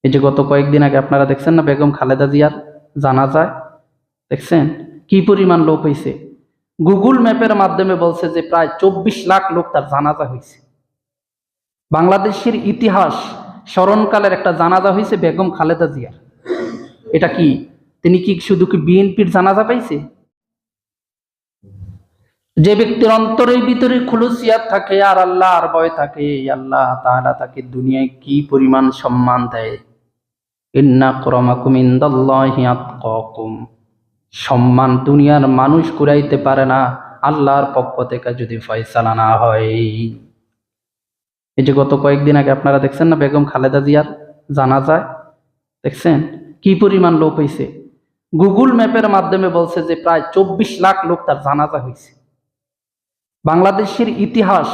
এই যে গত কয়েকদিন আগে আপনারা দেখছেন না বেগম খালেদা জিয়ার জানাজায়, দেখছেন কি পরিমাণ লোক হয়েছে। গুগল ম্যাপের মাধ্যমে বলছে যে প্রায় 24 লাখ লোক তার জানাজা হয়েছে। বাংলাদেশের ইতিহাস স্মরণকালের একটা জানাজা হয়েছে বেগম খালেদা জিয়ার। এটা কি তিনি কি শুধু কি বিএনপির জানাজা পাইছে? যে ব্যক্তির অন্তরের ভিতরে খুলুসিয়াত থাকে আর আল্লাহর ভয় থাকে, আল্লাহ তাআলা তাকে দুনিয়ায় কি পরিমাণ সম্মান দেয়। ইন্না আক্রামাকুম ইনদাল্লাহি আতকাকুম। সম্মান দুনিয়ার মানুষ কুড়াইতে পারে না আল্লাহর পক্ষ থেকে যদি ফয়সালা না হয়। এই যে গত কয়েকদিন আগে আপনারা দেখছেন না বেগম খালেদা জিয়ার জানাজায়, দেখছেন কি পরিমাণ লোক হয়েছে। গুগল ম্যাপের মাধ্যমে বলছে যে প্রায় 24 লাখ লোক তার জানাজা হয়েছে। বাংলাদেশের ইতিহাস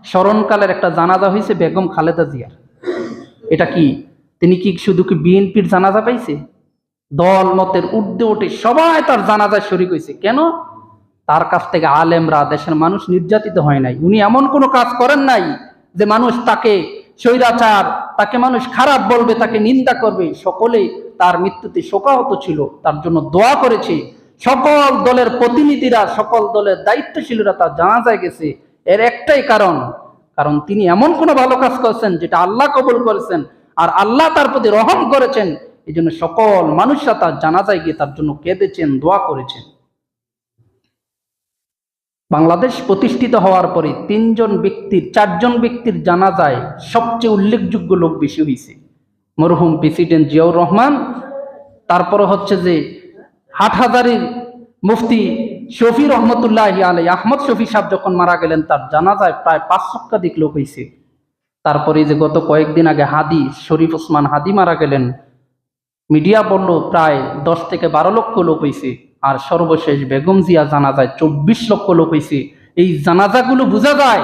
স্মরণকালের একটা জানাজা হয়েছে বেগম খালেদা জিয়ার। এটা কি তিনি কি শুধু কি বিএনপির জানাজা পাইছে? দল মতের ঊর্ধ্বে উঠে সবাই তার জানাজায় শরীক হয়েছে। কেন? তার কাছ থেকে আলেমরা, দেশের মানুষ নির্যাতিত হয় নাই। উনি এমন কোনো কাজ করেন নাই যে মানুষ তাকে স্বৈরাচার, তাকে মানুষ খারাপ বলবে, তাকে নিন্দা করবে। সকলেই তার মৃত্যুতে শোকাহত ছিল, তার জন্য দোয়া করেছে। সকল দলের প্রতিনিধিরা, সকল দলের দায়িত্বশীলরা তার জানাজায় গেছে। এর একটাই কারণ তিনি এমন কোনো ভালো কাজ করেছেন যেটা আল্লাহ কবুল করেছেন আর আল্লাহ তার প্রতি রহম করেছেন। এই জন্য সকল মানুষরা তার জানাজায় গিয়ে তার জন্য কেঁদেছেন, দোয়া করেছেন। বাংলাদেশ প্রতিষ্ঠিত হওয়ার পরে 4জন ব্যক্তির জানাজায় সবচেয়ে উল্লেখযোগ্য লোক বেশি হয়েছে। মরহুম প্রেসিডেন্ট জিয়াউর রহমান, তারপরে হচ্ছে যে হাটহাজারীর মুফতি শফি রহমতুল্লাহি আলাইহি, আহমদ শফি সাহেব যখন মারা গেলেন তার জানাজায় প্রায় 5 লক্ষাধিক লোক হয়েছে। তারপরে যে গত কয়েকদিন আগে হাদি শরীফ ওসমান হাদি মারা গেলেন, মিডিয়া বলল প্রায় 10 থেকে 12 লক্ষ লোক হয়েছে। আর সর্বশেষ বেগম জিয়া জানাজায় 24 লক্ষ লোক হয়েছে। এই জানাজাগুলো বোঝা যায়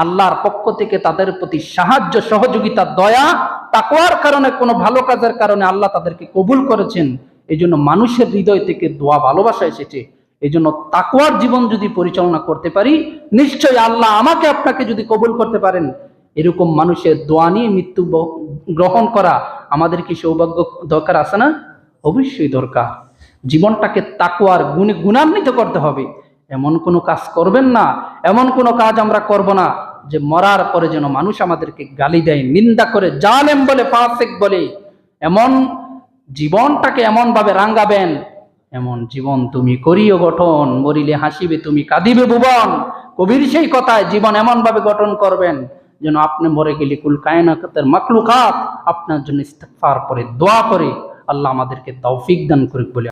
আল্লাহর পক্ষ থেকে তাদের প্রতি সাহায্য, সহযোগিতা, দয়া, তাকওয়ার কারণে, কোনো ভালো কাজের কারণে আল্লাহ তাদেরকে কবুল করেছেন। এই জন্য মানুষের হৃদয় থেকে দোয়া, ভালোবাসা এসেছে। এই জন্য তাকওয়ার জীবন যদি পরিচালনা করতে পারি, নিশ্চয়ই আল্লাহ আমাকে আপনাকে যদি কবুল করতে পারেন। এরকম মানুষের দোয়া নিয়ে মৃত্যু গ্রহণ করা আমাদের কি সৌভাগ্য দরকার আছে না? অবশ্যই দরকার। জীবনটাকে তাকওয়ার গুণে গুণান্বিত করতে হবে। এমন কোনো কাজ করবেন না, এমন কোনো কাজ আমরা করব না যে মরার পরে যেন মানুষ আমাদেরকে গালি দেয়, নিন্দা করে, জালেম বলে, ফাসিক বলে। এমন জীবনটাকে এমন ভাবে রাঙ্গাবেন, এমন জীবন তুমি করিও গঠন, মরিলে হাসিবে তুমি, কাঁদিবে ভুবন। কবির সেই কথায় জীবন এমন ভাবে গঠন করবেন যেন আপনি মরে গেলে কুল কায়নাতের মাখলুকাত আপনার জন্য ইস্তিগফার করে, দোয়া করে। আল্লাহ আমাদেরকে তৌফিক দান করুক বলে